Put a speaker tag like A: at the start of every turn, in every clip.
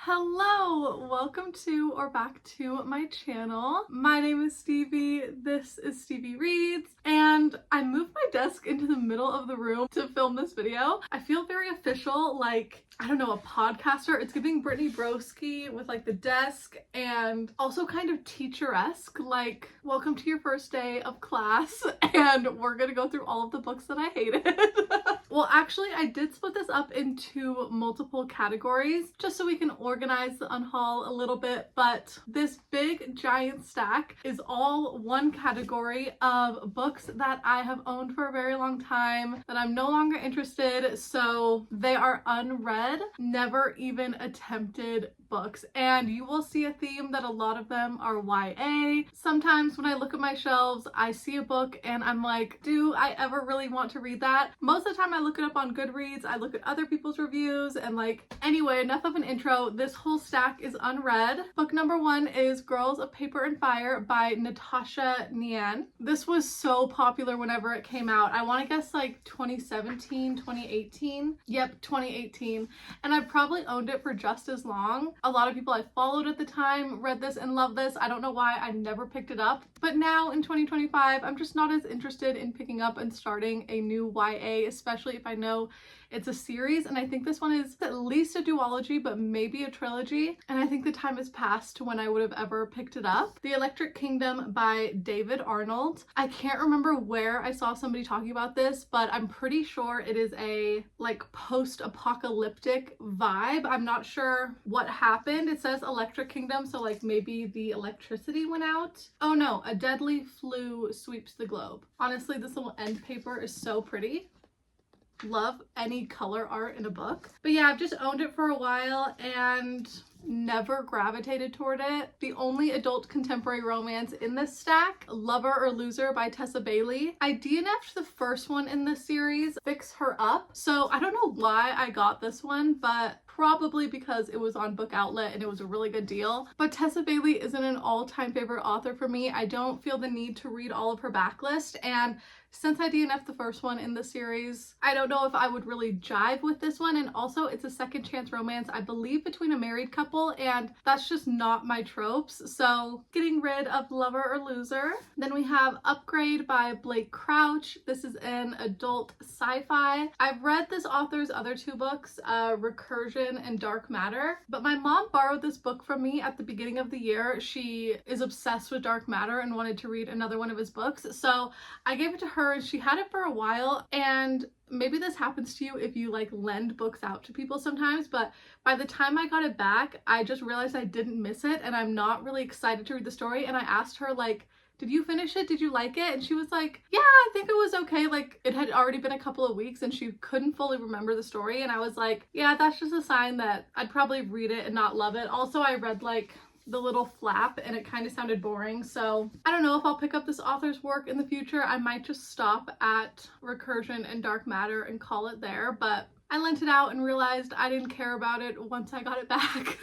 A: Hello, welcome to or back to my channel. My name is Stevie, this is Stevie Reads, and I moved my desk into the middle of the room to film this video. I feel very official, like, I don't know, a podcaster. It's giving Brittany Broski with like the desk and also kind of teacher-esque, like, welcome to your first day of class and we're gonna go through all of the books that I hated. Well, actually, I did split this up into multiple categories just so we can organize the UNHAUL a little bit, but this big giant stack is all one category of books that I have owned for a very long time that I'm no longer interested, so they are unread, never even attempted books. And you will see a theme that a lot of them are YA. Sometimes when I look at my shelves, I see a book and I'm like, do I ever really want to read that? Most of the time I look it up on Goodreads, I look at other people's reviews, and like, anyway, enough of an intro. This whole stack is unread. Book number one is Girls of Paper and Fire by Natasha Nian. This was so popular whenever it came out. I want to guess like 2017, 2018. Yep, 2018. And I've probably owned it for just as long. A lot of people I followed at the time read this and loved this. I don't know why I never picked it up. But now in 2025, I'm just not as interested in picking up and starting a new YA, especially if I know it's a series. And I think this one is at least a duology, but maybe a trilogy. And I think the time has passed to when I would have ever picked it up. The Electric Kingdom by David Arnold. I can't remember where I saw somebody talking about this, but I'm pretty sure it is a like post-apocalyptic vibe. I'm not sure what happened. It says Electric Kingdom, so like maybe the electricity went out. Oh no, a deadly flu sweeps the globe. Honestly, this little end paper is so pretty. Love any color art in a book. But yeah, I've just owned it for a while and never gravitated toward it. The only adult contemporary romance in this stack, Lover or Loser by Tessa Bailey. I DNF'd the first one in this series, Fix Her Up. So I don't know why I got this one, but probably because it was on Book Outlet and it was a really good deal. But Tessa Bailey isn't an all-time favorite author for me. I don't feel the need to read all of her backlist, and since I DNF'd the first one in the series, I don't know if I would really jive with this one. And also it's a second chance romance, I believe, between a married couple, and that's just not my tropes. So getting rid of Lover or Loser. Then we have Upgrade by Blake Crouch. This is an adult sci-fi. I've read this author's other two books, Recursion and Dark Matter, but my mom borrowed this book from me at the beginning of the year. She is obsessed with Dark Matter and wanted to read another one of his books, so I gave it to her and she had it for a while. And maybe this happens to you if you like lend books out to people sometimes, but by the time I got it back, I just realized I didn't miss it and I'm not really excited to read the story. And I asked her, like, did you finish it? Did you like it? And she was like, yeah, I think it was okay. Like, it had already been a couple of weeks and she couldn't fully remember the story. And I was like, yeah, that's just a sign that I'd probably read it and not love it. Also, I read like the little flap and it kind of sounded boring, so I don't know if I'll pick up this author's work in the future. I might just stop at Recursion and Dark Matter and call it there, but I lent it out and realized I didn't care about it once I got it back.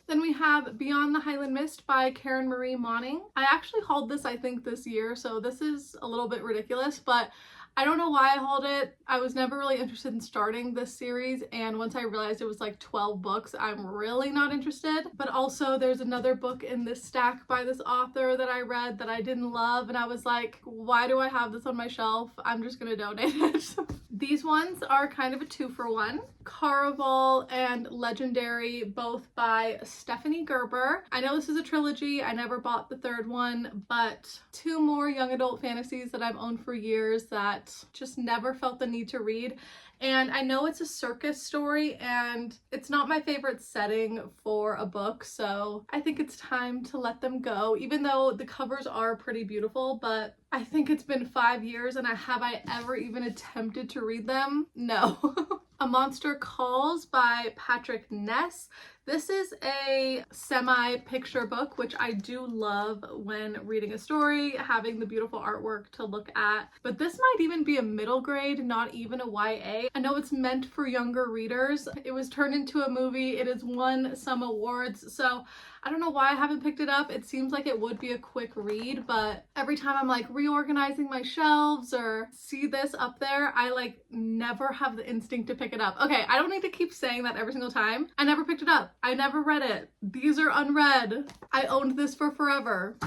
A: Then we have Beyond the Highland Mist by Karen Marie Moning. I actually hauled this, I think, this year, so this is a little bit ridiculous, but I don't know why I hauled it. I was never really interested in starting this series, and once I realized it was like 12 books, I'm really not interested. But also there's another book in this stack by this author that I read that I didn't love, and I was like, why do I have this on my shelf? I'm just gonna donate it. These ones are kind of a 2-for-1. Caraval and Legendary, both by Stephanie Gerber. I know this is a trilogy. I never bought the third one, but two more young adult fantasies that I've owned for years that just never felt the need to read. And I know it's a circus story and it's not my favorite setting for a book, so I think it's time to let them go, even though the covers are pretty beautiful. But I think it's been 5 years and have I ever even attempted to read them? No. A Monster Calls by Patrick Ness. This is a semi-picture book, which I do love when reading a story, having the beautiful artwork to look at. But this might even be a middle grade, not even a YA. I know it's meant for younger readers. It was turned into a movie. It has won some awards, so I don't know why I haven't picked it up. It seems like it would be a quick read, but every time I'm like reorganizing my shelves or see this up there, I like never have the instinct to pick it up. Okay, I don't need to keep saying that every single time. I never picked it up. I never read it. These are unread. I owned this for forever.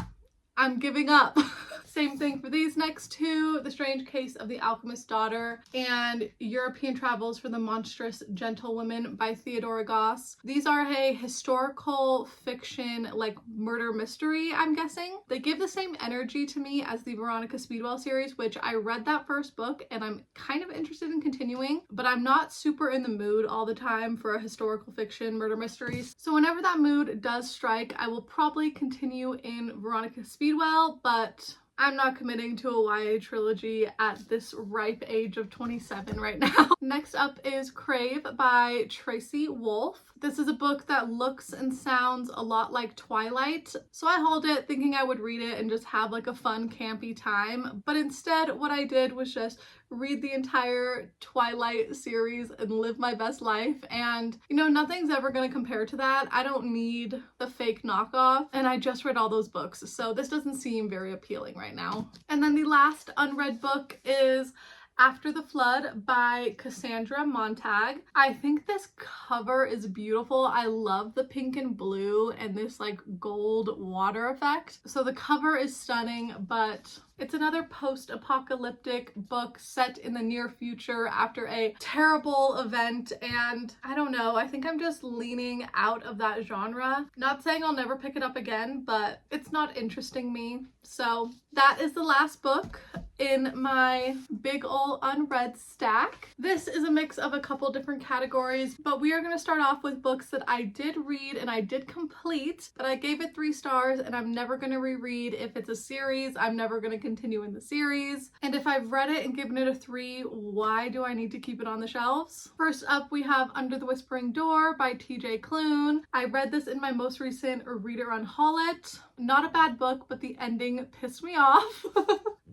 A: I'm giving up. Same thing for these next two, The Strange Case of the Alchemist's Daughter and European Travels for the Monstrous Gentlewoman by Theodora Goss. These are a historical fiction, like murder mystery, I'm guessing. They give the same energy to me as the Veronica Speedwell series, which I read that first book and I'm kind of interested in continuing, but I'm not super in the mood all the time for a historical fiction murder mysteries. So whenever that mood does strike, I will probably continue in Veronica Speedwell, but I'm not committing to a YA trilogy at this ripe age of 27 right now. Next up is Crave by Tracy Wolff. This is a book that looks and sounds a lot like Twilight, so I hauled it thinking I would read it and just have like a fun campy time, but instead what I did was just read the entire Twilight series and live my best life, and you know, nothing's ever going to compare to that. I don't need the fake knockoff, and I just read all those books, so this doesn't seem very appealing right now. And then the last unread book is After the Flood by Cassandra Montag. I think this cover is beautiful. I love the pink and blue and this like gold water effect. So the cover is stunning, but it's another post-apocalyptic book set in the near future after a terrible event, and I don't know, I think I'm just leaning out of that genre. Not saying I'll never pick it up again, but it's not interesting me. So that is the last book in my big ol' unread stack. This is a mix of a couple different categories, but we are going to start off with books that I did read and I did complete, but I gave it 3 stars and I'm never going to reread. If it's a series, I'm never going to continue in the series. And if I've read it and given it a 3, why do I need to keep it on the shelves? First up, we have Under the Whispering Door by TJ Klune. I read this in my most recent Read It or UNHAUL It. Not a bad book, but the ending pissed me off.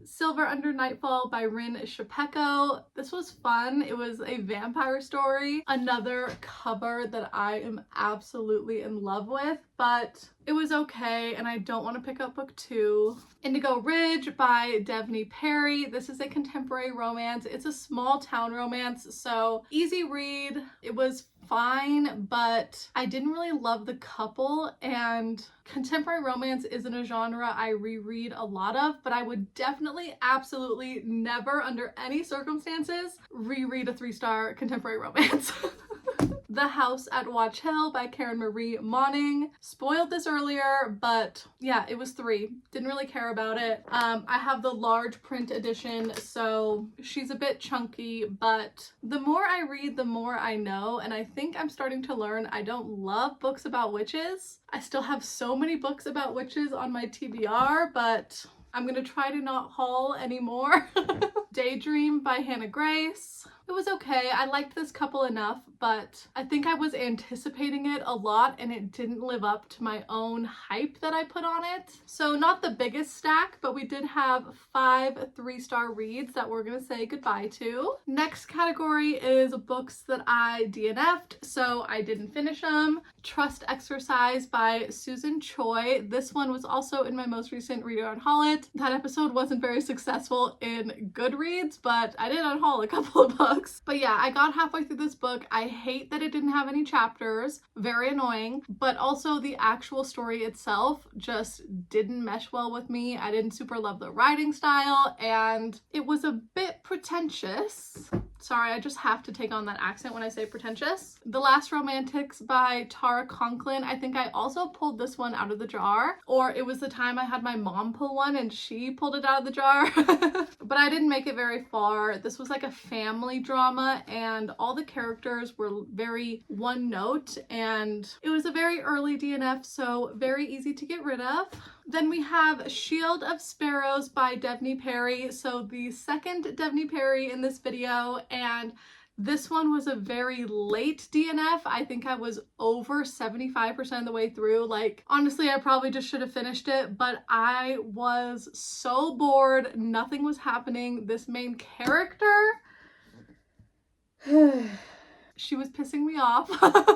A: Silver Under Nightfall by Rin Shepeko. This was fun. It was a vampire story. Another cover that I am absolutely in love with, but it was okay and I don't want to pick up book 2. Indigo Ridge by Devney Perry. This is a contemporary romance. It's a small town romance, so easy read. It was fine, but I didn't really love the couple, and contemporary romance isn't a genre I reread a lot of, but I would definitely, absolutely never under any circumstances reread a 3-star contemporary romance. The House at Watch Hill by Karen Marie Monning. Spoiled this earlier, but yeah, it was 3. Didn't really care about it. I have the large print edition, so she's a bit chunky, but the more I read, the more I know, and I think I'm starting to learn I don't love books about witches. I still have so many books about witches on my TBR, but I'm gonna try to not haul anymore. Daydream by Hannah Grace. It was okay. I liked this couple enough, but I think I was anticipating it a lot and it didn't live up to my own hype that I put on it. So not the biggest stack, but we did have 5 3-star reads that we're gonna say goodbye to. Next category is books that I DNF'd, so I didn't finish them. Trust Exercise by Susan Choi. This one was also in my most recent Read It or UNHAUL It. That episode wasn't very successful in Goodreads, but I did unhaul a couple of books. But yeah, I got halfway through this book. I hate that it didn't have any chapters. Very annoying. But also the actual story itself just didn't mesh well with me. I didn't super love the writing style and it was a bit pretentious. Sorry, I just have to take on that accent when I say pretentious. The Last Romantics by Tara Conklin. I think I also pulled this one out of the jar, or it was the time I had my mom pull one and she pulled it out of the jar. But I didn't make it very far. This was like a family drama and all the characters were very one note and it was a very early DNF, so very easy to get rid of. Then we have Shield of Sparrows by Devney Perry. So the second Devney Perry in this video, and this one was a very late DNF. I think I was over 75% of the way through. Like, honestly, I probably just should have finished it, but I was so bored. Nothing was happening. This main character, she was pissing me off.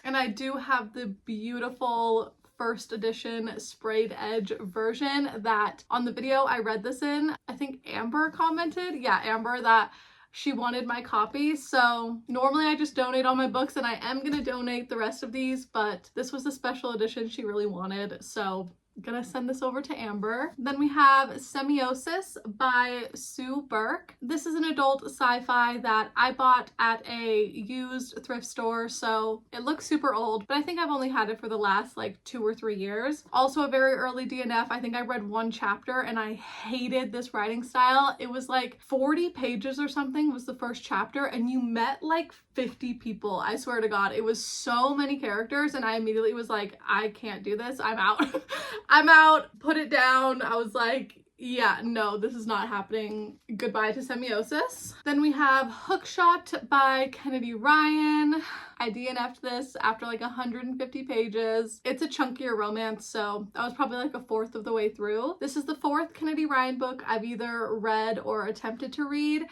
A: And I do have the beautiful first edition sprayed edge version that on the video I read this in, I think Amber commented, yeah, Amber, that she wanted my copy. So normally I just donate all my books, and I am gonna donate the rest of these, but this was a special edition she really wanted, so I'm gonna send this over to Amber. Then we have Semiosis by Sue Burke. This is an adult sci-fi that I bought at a used thrift store, so it looks super old, but I think I've only had it for the last like 2 or 3 years. Also a very early DNF. I think I read 1 chapter and I hated this writing style. It was like 40 pages or something was the first chapter, and you met like 50 people. I swear to God, it was so many characters, and I immediately was like, I can't do this. I'm out. I'm out. Put it down. I was like, yeah, no, this is not happening. Goodbye to Semiosis. Then we have Hookshot by Kennedy Ryan. I DNF'd this after like 150 pages. It's a chunkier romance, so I was probably like 1/4 of the way through. This is the 4th Kennedy Ryan book I've either read or attempted to read,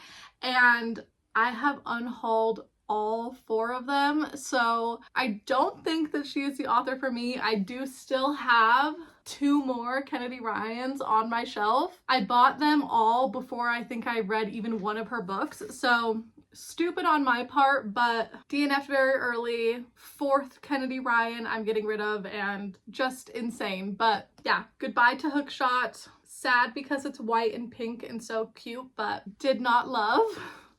A: and I have unhauled all 4 of them, so I don't think that she is the author for me. I do still have 2 more Kennedy Ryans on my shelf. I bought them all before I think I read even one of her books, so stupid on my part, but DNF'd very early. 4th Kennedy Ryan I'm getting rid of, and just insane. But yeah, goodbye to Hookshot. Sad because it's white and pink and so cute, but did not love.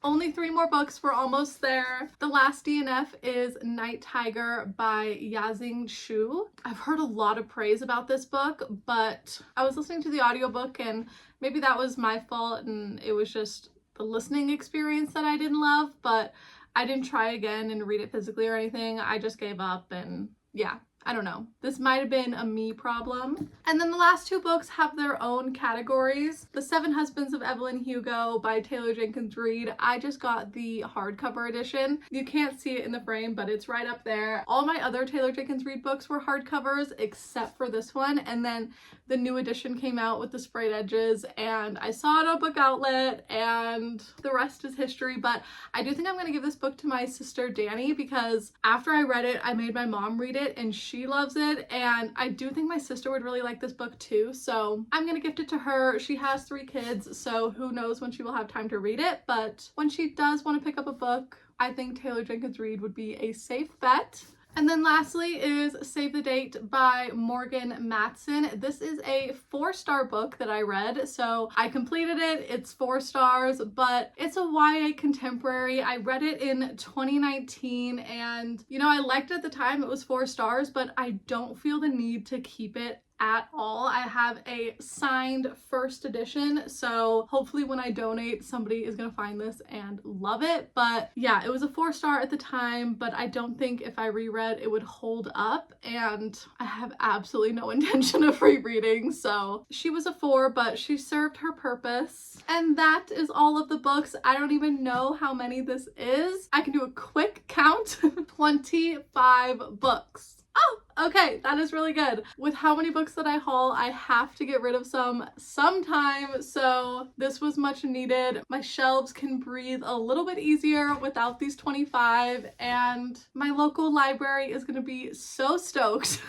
A: Only 3 more books, we're almost there. The last DNF is Night Tiger by Yazing Shu. I've heard a lot of praise about this book, but I was listening to the audiobook, and maybe that was my fault, and it was just the listening experience that I didn't love, but I didn't try again and read it physically or anything. I just gave up, and yeah. I don't know. This might have been a me problem. And then the last 2 books have their own categories. The 7 Husbands of Evelyn Hugo by Taylor Jenkins Reid. I just got the hardcover edition. You can't see it in the frame, but it's right up there. All my other Taylor Jenkins Reid books were hardcovers except for this one. And then the new edition came out with the sprayed edges, and I saw it on Book Outlet, and the rest is history. But I do think I'm going to give this book to my sister Danny, because after I read it, I made my mom read it, and she loves it, and I do think my sister would really like this book too, so I'm gonna gift it to her. She has 3 kids, so who knows when she will have time to read it, but when she does want to pick up a book, I think Taylor Jenkins Reid would be a safe bet. And then lastly is Save the Date by Morgan Matson. This is a 4-star book that I read, so I completed it. It's 4 stars, but it's a YA contemporary. I read it in 2019, and you know, I liked it at the time. It was 4 stars, but I don't feel the need to keep it at all. I have a signed 1st edition, so hopefully when I donate, somebody is gonna find this and love it. But yeah, it was a 4-star at the time, but I don't think if I reread it would hold up, and I have absolutely no intention of rereading. So she was a 4, but she served her purpose. And that is all of the books. I don't even know how many this is. I can do a quick count. 25 books. Oh, okay, that is really good. With how many books that I haul, I have to get rid of some sometime, so this was much needed. My shelves can breathe a little bit easier without these 25, and my local library is gonna be so stoked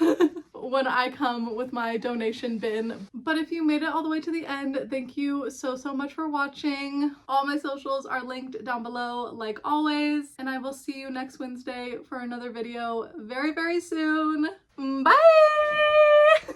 A: when I come with my donation bin. But if you made it all the way to the end, thank you so much for watching. All my socials are linked down below like always, and I will see you next Wednesday for another video very soon. Bye!